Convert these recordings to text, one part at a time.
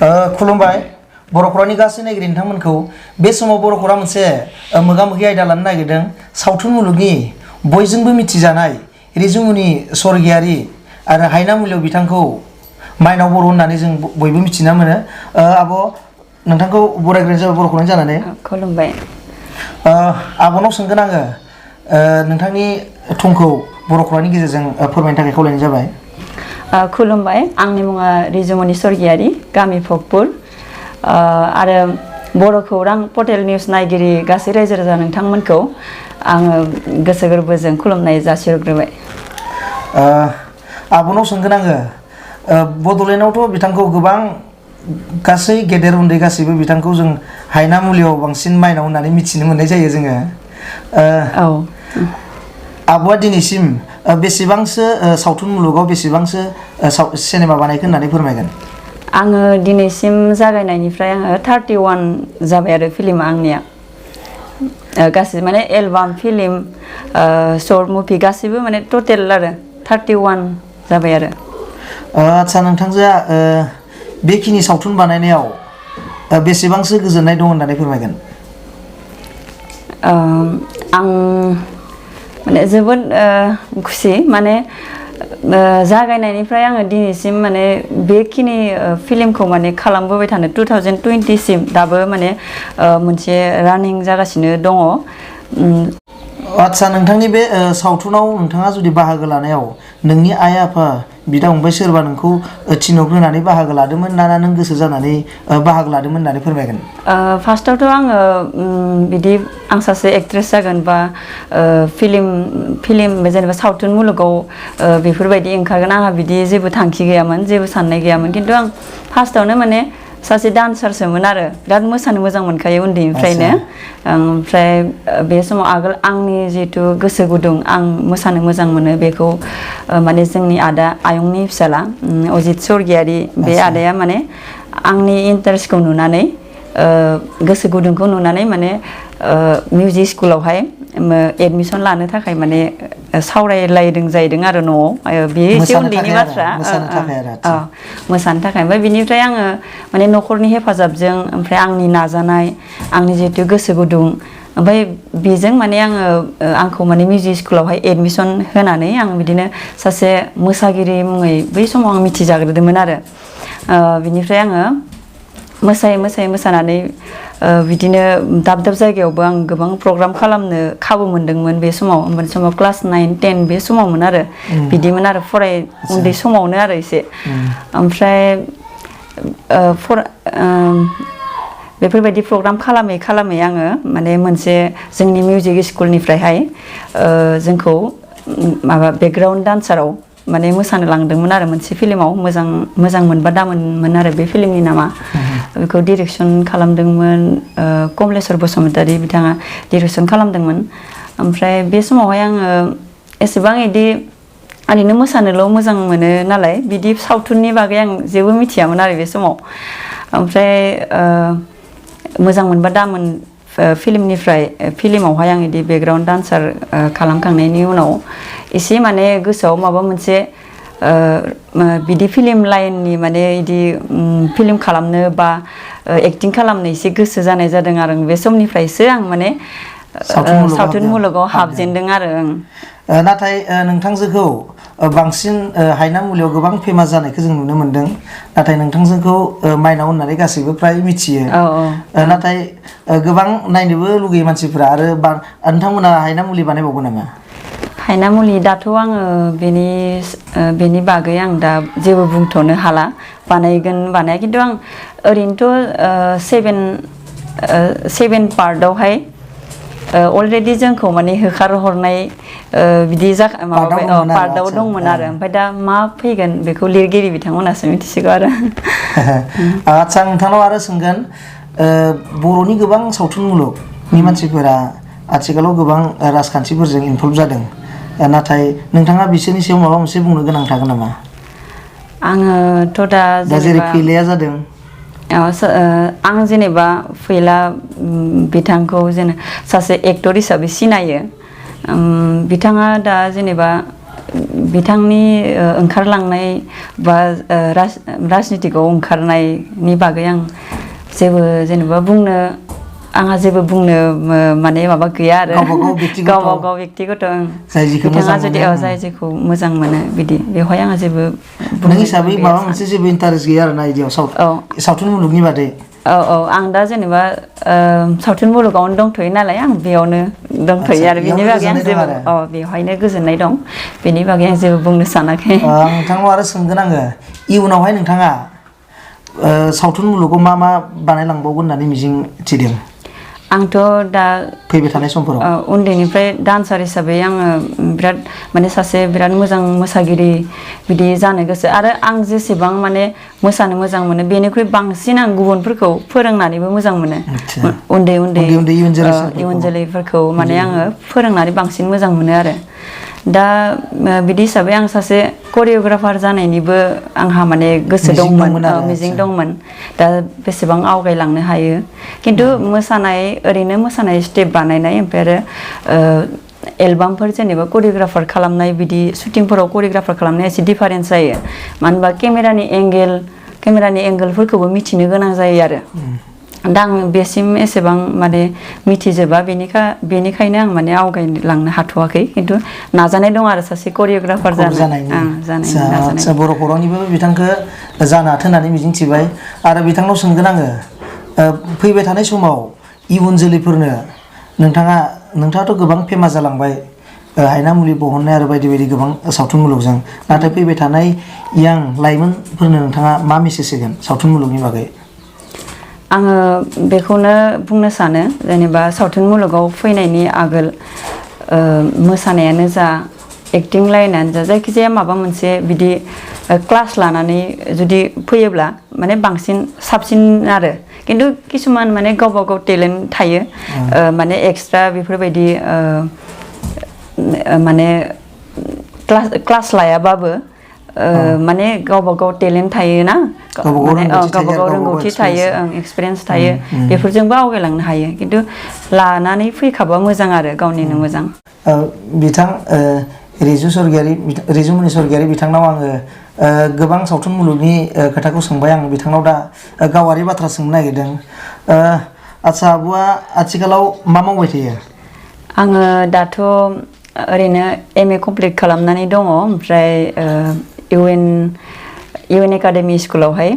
खुलुमबाय बर'खरानि गासै नायगिरि नोंथांमोनखौ बे समाव बर'खरा मोनसे मोगा-मोगि आयदा लानो नागिरदों सावथुन मुलुगनि बयजोंबो मिथिजानाय रिजुमुनि सरगियारि आरो हायनामुलियाव बिथांखौ माइनाव बर' होननानै जों बयबो मिथिना मोनो आब' नोंथांखौ बरायग्रोनाय जाबाय बर'खरानि जानानै खुलुमबाय आब'नाव सोंगोन आङो नोंथांनि थंखौ बर'खरानि गेजेरजों फोरमायनो थाखाय खावलायनाय जाबाय खुलुमबाय आंनि मुङा रिजुमनि सरगियारि गामि फकपुर आरो बर' खौरां पर्टेल निउस नायगिरि गासै रायजो राजा नोंथांमोनखौ आङो गोसो गोरबोजों खुलुमनाय जासिहरग्रोबाय आब'नाव सोंगोन आङो बड'लेण्डआवथ' बिथांखौ गोबां गासै गेदेर उन्दै गासैबो बिथांखौ जों हायनामुलियाव बांसिन माइनाव होननानै मिथिनो मोननाय जायो जोङो औ आब'आ दिनैसिम बेसेबांसो सावथुन मुलुगाव बेसेबांसो सिनेमा बानायखो होननानै फोरमायगोन आङो दिनैसिम जागायनायनिफ्राय आङो 31 जाबाय आरो फिल्मा आंनिया गासै माने एलबाम फिल्म शर्ट मुभि गासैबो माने टटेल आरो 31 जाबाय आरो आच्छा नोंथांजोआ बेखिनि सावथुन बानायनायाव बेसेबांसो गोजोननाय दं होननानै फोरमायगोन आं माने जोबोद खुसि माने जागायनायनिफ्राय आङो दिनैसिम माने बेखिनि फिल्मखौ माने खालामबोबाय थानो 2020 सिम दाबो माने मोनसे रानिं जागासिनो दङ आच्छा नोंथांनि बे सावथुनाव नोंथाङा जुदि बाहागो लानायाव नोंनि आइ आफा बिदा फंबाय सोरबा नोंखौ थिनहरग्रोनानै बाहागो लादोंमोन ना नों गोसो जानानै बाहागो लादोंमोन होननानै फोरमायगोन फार्स्टआवथ' आङो बिदि आं सासे एक्ट्रेस जागोन बा फिल्म जेनेबा सावथुन मुलुगाव बेफोरबायदि ओंखारगोन आंहा बिदि जेबो थांखि गैयामोन जेबो साननाय गैयामोन खिन्थु आं फार्स्टआवनो माने सासे डान्सारसोमोन आरो बिराद मोसानो मोजां मोनखायो उन्दैनिफ्रायनो ओमफ्राय बे समाव आगोल आंनि जिहेथु गोसो गुदुं आं मोसानो मोजां मोनो बेखौ माने जोंनि आदा आयंनि फिसाला अजित सरगियारि बे आदाया माने आंनि इन्टारेस्टखौ नुनानै गोसो गुदुंखौ नुनानै माने मिउजिक स्कुलावहाय एडमिसन लानो थाखाय माने सावरायलायदों जाहैदों आरो न'आव बे एसे उन्दैनि बाथ्रा मोसानो थाखाय ओमफ्राय बिनिफ्राय आङो माने न'खरनि हेफाजाबजों ओमफ्राय आंनि नाजानाय आंनि जिहेथु गोसो गुदुं ओमफ्राय बेजों माने आंखौ माने मिउजिक स्कुलावहाय एडमिसन होनानै आं बिदिनो सासे मोसागिरि मुङै बै समाव आं मिथिजाग्रोदोंमोन आरो बिनिफ्राय आङो मोसानानै बिदिनो दाब दाब जायगायावबो आं गोबां प्रग्राम खालामनो खाबु मोनदोंमोन बे समाव क्लास 9, 10 बे समावमोन आरो बिदिमोन आरो उन्दै समावनो आरो एसे ओमफ्राय बेफोरबायदि प्रग्राम खालामै आङो माने मोनसे जोंनि मिउजिक स्कुलनिफ्रायहाय जोंखौ माबा बेकग्राउन्ड डान्साराव माने मोसानो लांदोंमोन आरो मोनसे फिल्माव मोजां मोनबा दामोनमोन आरो बे फिल्मनि नामा बेखौ डिरेक्सन खालामदोंमोन कमलेश्वर बसुमतारी बिथाङा डिरेक्सन खालामदोंमोन ओमफ्राय बे समावहाय आङो एसेबां इदि ओरैनो मोसानोल' मोजां मोनो नालाय बिदि सावथुननि बागै आं जेबो मिथियामोन आरो बे समाव ओमफ्राय मोजां मोनबा दामोन फिल्मावहाय आं इदि बेकग्राउन्ड डान्सार खालामखांनायनि उनाव एसे माने गोसोआव माबा मोनसे बिदि फिल्म लाइननि माने इदि फिल्म खालामनो बा एक्टिं खालामनो एसे गोसो जानाय जादों आरो बे समनिफ्रायसो आं माने सावथुन मुलुगाव हाबजेनदों आरो नाथाय नोंथांजोखौ बांसिन हायनामुलियाव गोबां फेमास जानायखौ जों नुनो मोनदों नाथाय नोंथांजोखौ माइनाव होननानै गासैबो फ्राय मिथियो नाथाय गोबां नायनोबो लुगैयो मानसिफोरा आरो नोंथांमोना हायनामुलि बानायबावगोन नामा हायनामुलि दाथ' आङो बेनि बागै आं दा जेबो बुंथ'नो हाला बानाया खिन्थु आं ओरैनोथ' 7 पार्टआवहाय अलरेडि जोंखौ माने होखारहरनाय बिदि पार्टआव दंमोन आरो ओमफ्राय दा मा फैगोन बेखौ लिरगिरि बिथांमोनासो मिथिसिगौ आरो आच्छा नोंथांनाव आरो सोंगोन बर'नि गोबां सावथुन मुलुगनि मानसिफोरा आथिखालाव गोबां राजखान्थिफोरजों इनभल्भ जादों नाथाय नोंथाङा बिसोरनि सायाव माबा मोनसे बुंनो गोनां थागोन नामा आङोथ' दा जेरै फैलाया जादों आं जेनेबा फैला बिथांखौ सासे एक्टर हिसाबै सिनायो बिथाङा दा जेनेबा बिथांनि ओंखारलांनाय बा राजनितिकआव ओंखारनायनि बागै आं जेबो जेनेबा बुंनो आंहा जेबो बुंनो माने माबा गैया आरो गावबा गाव व्यक्तिगत बिथाङा जुदि जाय जेखौ मोजां मोनो बिदि बेवहाय आंहा जेबो नों हिसाबै माबा मोनसे जेबो इन्टारेस्ट गैया आरो ना इदियाव सावथुन मुलुगनि बादै आं दा जेनेबा सावथुन मुलुगावनो दंथ'यो नालाय आं बेयावनो दंथ'यो आरो बेनि बागै आं जेबो बेवहायनो गोजोननाय दं बेनि बागै आं जेबो बुंनो सानाखै नोंथांनाव आरो सोंगोन आङो इयुनावहाय नोंथाङा सावथुन मुलुगाव मा बानायलांबावगोन होननानै मिजिं थिदों आंथ' दा फैबाय थानाय समफोराव उन्दैनिफ्राय डान्सार हिसाबै आङो बिराद माने सासे बिराद मोजां मोसागिरि बिदि जानो गोसो आरो आं जेसेबां माने मोसानो मोजां मोनो बेनिख्रुइ बांसिन आं गुबुनफोरखौ फोरोंनानैबो मोजां मोनो उन्दै इयुन जोलैफोरखौ माने आङो फोरोंनानै बांसिन मोजां मोनो आरो दा बिदि हिसाबै आं सासे करिय'ग्राफार जानायनिबो आंहा माने गोसो दंमोन मिजिं दंमोन दा बेसेबां आवगायलांनो हायो खिन्थु ओरैनो मोसानाय स्टेप बानायनाय ओमफ्राय आरो एलबामफोर जेनेबा करिय'ग्राफार खालामनाय बिदि शुटिंफोराव करिय'ग्राफार खालामनाया एसे डिफारेन्स जायो मानो होनबा केमेरानि एंगेलफोरखौबो मिथिनो गोनां जायो आरो दा आं बेसिम एसेबां माने मिथिजोबा बेनिखायनो आं माने आवगायलांनो हाथ'वाखै खिन्थु नाजानाय दं आरो सासे करिय'ग्राफार जानायनि नाजानाय बर' खौरांनिबो बिथांखौ जानो हाथों होननानै मिजिंथिबाय आरो बिथांनाव सोंगोन आङो फैबाय थानाय समाव इयुन जोलैफोरनो नोंथाङाथ' गोबां फेमास जालांबाय हायना मुलि बहननाय आरो बायदि बायदि गोबां सावथुन मुलुगजों नाथाय फैबाय थानाय यां लाइमोनफोरनो नोंथाङा मा मेसेज होगोन सावथुन मुलुगनि बागै आङो बेखौनो बुंनो सानो जेनेबा सावथुन मुलुगाव फैनायनि आगोल मोसानायानो जा एक्टिं लाइनानो जा जायखिजाया माबा मोनसे बिदि क्लास लानानै जुदि फैयोब्ला माने बांसिन साबसिन आरो खिन्थु किसुमान माने गावबा गाव टेलेन्ट थायो माने एक्सट्रा बेफोरबायदि माने क्लास लायाबाबो माने गावबा गाव टेलेन्ट थायोना माने गावबा गाव रोंगौथि थायो एक्सपिरियेन्स थायो बेफोरजोंबो आवगायलांनो हायो खिन्थु लानानै फैखाबा मोजां आरो गावनिनो मोजां बिथां रिजुमनि सरगियारि बिथांनाव आङो गोबां सावथुन मुलुगनि खोथाखौ सोंबाय आं बिथांनाव दा गावारि बाथ्रा सोंनो नागिरदों आच्छा आब'आ आथिखालाव मा मावबाय थायो आङो दाथ' ओरैनो MA कमप्लिट खालामनानै दङ ओमफ्राय इउ एन एकाडेमि स्कुलावहाय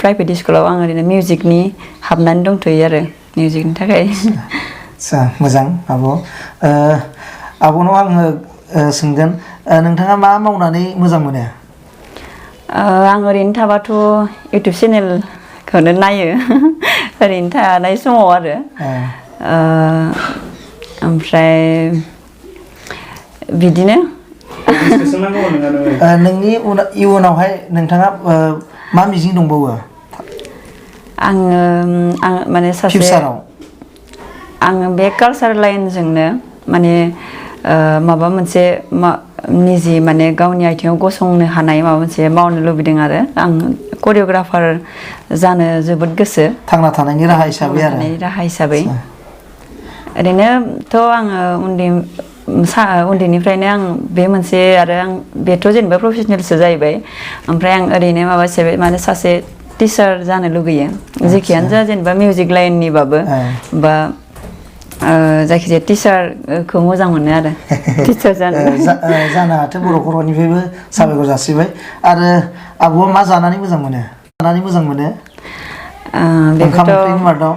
प्राइभेट स्कुलाव आं ओरैनो मिउजिकनि हाबनानै दंथ'यो आरो मिउजिकनि थाखाय आच्छा मोजां आब'नाव आङो सोंगोन नोंथाङा मा मावनानै मोजां मोनो आं ओरैनो थाबाथ' इउटुब चेनेलखौनो नायो ओरैनो थानाय समाव आरो ओमफ्राय बिदिनो नोंनि इयुनावहाय नोंथाङा मा मिजिं दंबावो आं माने सासे आङो बे कालचार लाइनजोंनो माने माबा मोनसे निजि माने गावनि आथिङाव गसंनो हानाय माबा मोनसे मावनो लुबैदों आरो आं करिय'ग्राफार जानो जोबोद गोसो थांना थानायनि राहा हिसाबै ओरैनोथ' आङो उन्दैनिफ्रायनो आं बे मोनसे आरो आं बेथ' जेनेबा प्रफेसनेलसो जाहैबाय ओमफ्राय आं ओरैनो माने सासे टिचार जानो लुगैयो जेखियानो जा जेनेबा मिउजिक लाइननिबाबो बा जायखिजाया टिचारखौ मोजां मोनो आरो टिचार जानो हाथों बर' खौरांनिफ्रायबो साबायखर जासिबाय आरो आब'आ मा जानानै मोजां मोनो ओंखाम ओंख्रिनि मादाव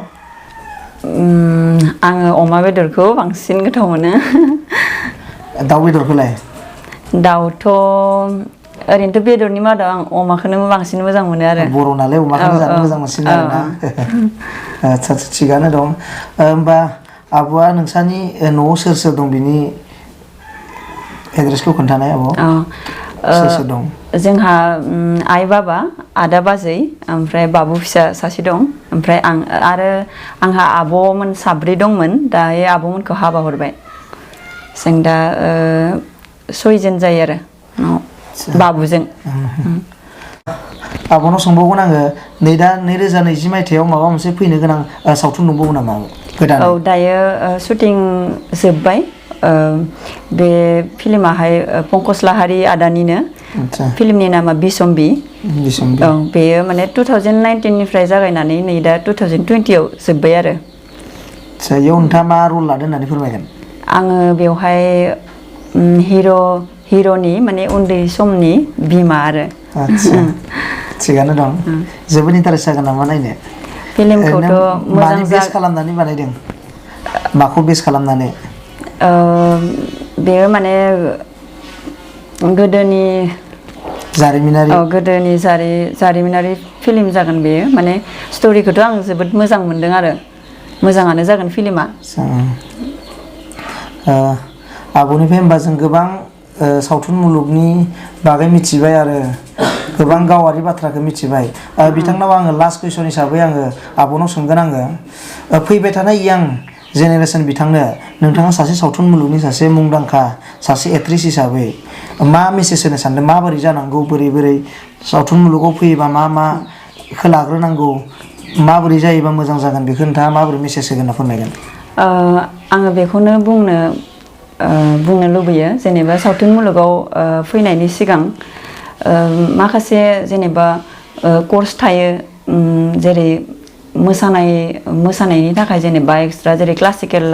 आङो अमा बेदरखौ बांसिन गोथाव मोनो दाउ बेदरखौलाय दाउथ' ओरैनोथ' बेदरनि मादाव आं अमाखौनो बांसिन मोजां मोनो आरो बर' नालाय अमाखौनो जानो मोजां मोनसिनो आरोना आच्छा थिगानो दं होमबा आब'आ नोंसानि न'आव सोर दं बिनि एड्रेसखौ खोन्थानाय आब' सोर दं जोंहा आइ बाबा आदा बाजै ओमफ्राय बाबु फिसा सासे दं ओमफ्राय आंहा आब'मोन साब्रै दंमोन दायो आब'मोनखौ हाबा हरबाय जों दा 6 जन जायो आरो बाबुजों आब'नाव सोंबावगोन आङो नै दा 2020 मायथाइयाव माबा मोनसे फैनो गोनां सावथुन दंबावो नामा गोदान औ दायो शुटिं जोब्बाय बे फिल्माहाय पंकज लाहारी आदानिनो आदसा फिल्मनि नामा बिसम्बि बिसम्बि औ बेयो माने 2019 निफ्राय जागायनानै नै दा 2020 आव जोब्बाय आरो आदसा इयाव नोंथाङा मा रल लादों होननानै फोरमायगोन आङो बेवहाय हिर'नि माने उन्दै समनि बिमा आरो आदसा थिगानो दं जोबोद इन्टारेस्ट जागोन नामा नायनो फिल्मखौथ' मानि मोजां बेस खालामनानै बानायदों माखौ बेस खालामनानै बेयो माने गोदोनि जारिमिनारि गोदोनि जारिमिनारि फिल्म जागोन बेयो माने स्ट'रिखौथ' आं जोबोद मोजां मोनदों आरो मोजाङानो जागोन फिल्मा आब'निफ्राय होमबा जों गोबां सावथुन मुलुगनि बागै मिथिबाय आरो गोबां गावारि बाथ्राखौ मिथिबाय बिथांनाव आङो लास्ट कुइसन हिसाबै आङो आब'नाव सोंगोन आङो फैबाय थानाय यां जेनेरेसन बिथांनो नोंथाङा सासे सावथुन मुलुगनि सासे मुंदांखा सासे एक्ट्रिस हिसाबै मा मेसेज होनो सानदों माबोरै जानांगौ बोरै सावथुन मुलुगाव फैयोबा माखौ लाग्रोनांगौ माबोरै जायोबा मोजां जागोन बेखौ नोंथाङा माबोरै मेसेज होगोन होनना फोरमायगोन आङो बेखौनो बुंनो लुबैयो जेनेबा सावथुन मुलुगाव फैनायनि सिगां माखासे जेनेबा कर्स थायो जेरै मोसानायनि थाखाय जेनेबा एक्सट्रा जेरै क्लासिकेल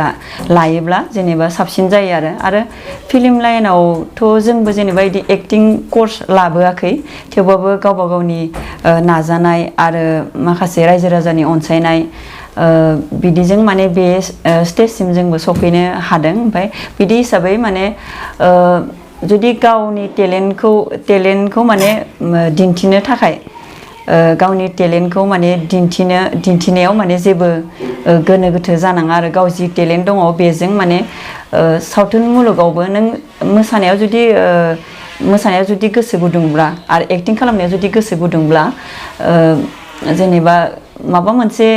लायोब्ला जेनेबा साबसिन जायो आरो फिल्म लाइनावथ' जोंबो जेनेबा बिदि एक्टिं कर्स लाबोआखै थेवबाबो गावबा गावनि नाजानाय आरो माखासे रायजो राजानि अनसायनाय बिदिजों माने बे स्टेजसिम जोंबो सफैनो हादों ओमफ्राय बिदि हिसाबै माने जुदि गावनि टेलेन्टखौ माने दिन्थिनो थाखाय गावनि टेलेन्टखौ माने दिन्थिनायाव माने जेबो गोनो गोथो जानाङा आरो गाव जि टेलेन्ट दङ बेजों माने सावथुन मुलुगावबो नों मोसानायाव जुदि गोसो गुदुंब्ला आरो एक्टिं खालामनायाव जुदि गोसो गुदुंब्ला जेनेबा माबा मोनसे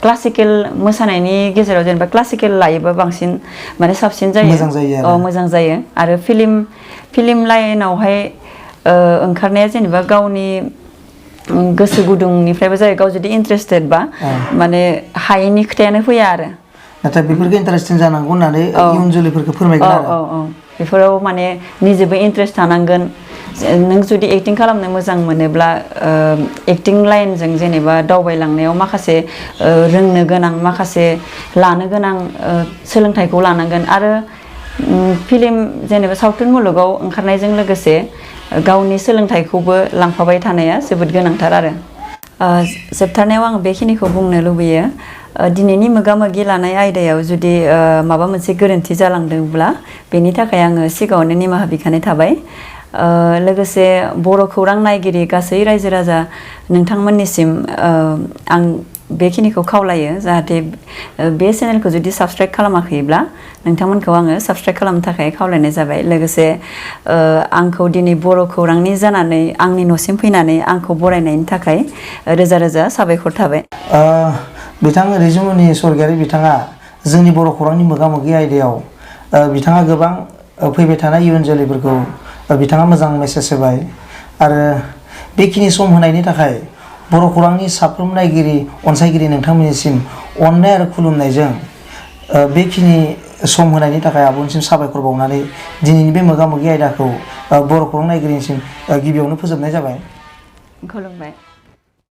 क्लासिकेल मोसानायनि गेजेराव जेनेबा क्लासिकेल लायोबा बांसिन माने साबसिन जायो मोजां जायो आरो फिल्म लाइनावहाय ओंखारनाया जेनेबा गावनि गोसो गुदुंनिफ्रायबो जायो गाव जुदि इन्टारेस्टेड बा माने हायैनि खोथायानो फैया आरो नाथाय बेफोरखौ इन्टारेस्टिं जानांगौ होननानै इयुन जोलैफोरखौ फोरमायगोन आरो बेफोराव माने निजेबो इन्टारेस्ट थानांगोन नों जुदि एक्टिं खालामनो मोजां मोनोब्ला एक्टिं लाइनजों जेनेबा दावबायलांनायाव माखासे रोंनो गोनां माखासे लानो गोनां सोलोंथाइखौ लानांगोन आरो फिल्म जेनेबा सावथुन मुलुगाव ओंखारनायजों लोगोसे गावनि सोलोंथाइखौबो लांफाबाय थानाया जोबोद गोनांथार आरो जोबथारनायाव आं बेखिनिखौ बुंनो लुबैयो दिनैनि मोगा-मोगि लानाय आयदायाव जुदि माबा मोनसे गोरोन्थि जालांदोंब्ला बेनि थाखाय आङो सिगाङावनो निमाहा बिखानाय थाबाय लोगोसे बर' खौरां नायगिरि गासै रायजो राजा नोंथांमोननिसिम आं बेखिनिखौ खावलायो जाहाथे बे चेनेलखौ जुदि साबस्क्राइब खालामाखैब्ला नोंथांमोनखौ आङो साबस्क्राइब खालामनो थाखाय खावलायनाय जाबाय लोगोसे आंखौ दिनै बर' खौरांनि जानानै आंनि न'सिम फैनानै आंखौ बरायनायनि थाखाय रोजा रोजा साबायखर थाबाय बिथां रैजुमनि स्वर्गीयारि बिथाङा जोंनि बर' खौरांनि मोगा-मोगि आयदायाव बिथाङा गोबां फैबाय थानाय इयुन जोलैफोरखौ बिथाङा मोजां मेसेज होबाय आरो बेखिनि सम होनायनि थाखाय बर' खौरांनि साफ्रोम नायगिरि अनसायगिरि नोंथांमोननिसिम अननाय आरो खुलुमनायजों बेखिनि सम होनायनि थाखाय आब'निसिम साबायखर बावनानै दिनैनि बे मोगा-मोगि आयदाखौ बर' खौरां नायगिरिनिसिम गिबियावनो फोजोबनाय जाबाय खुलुमबाय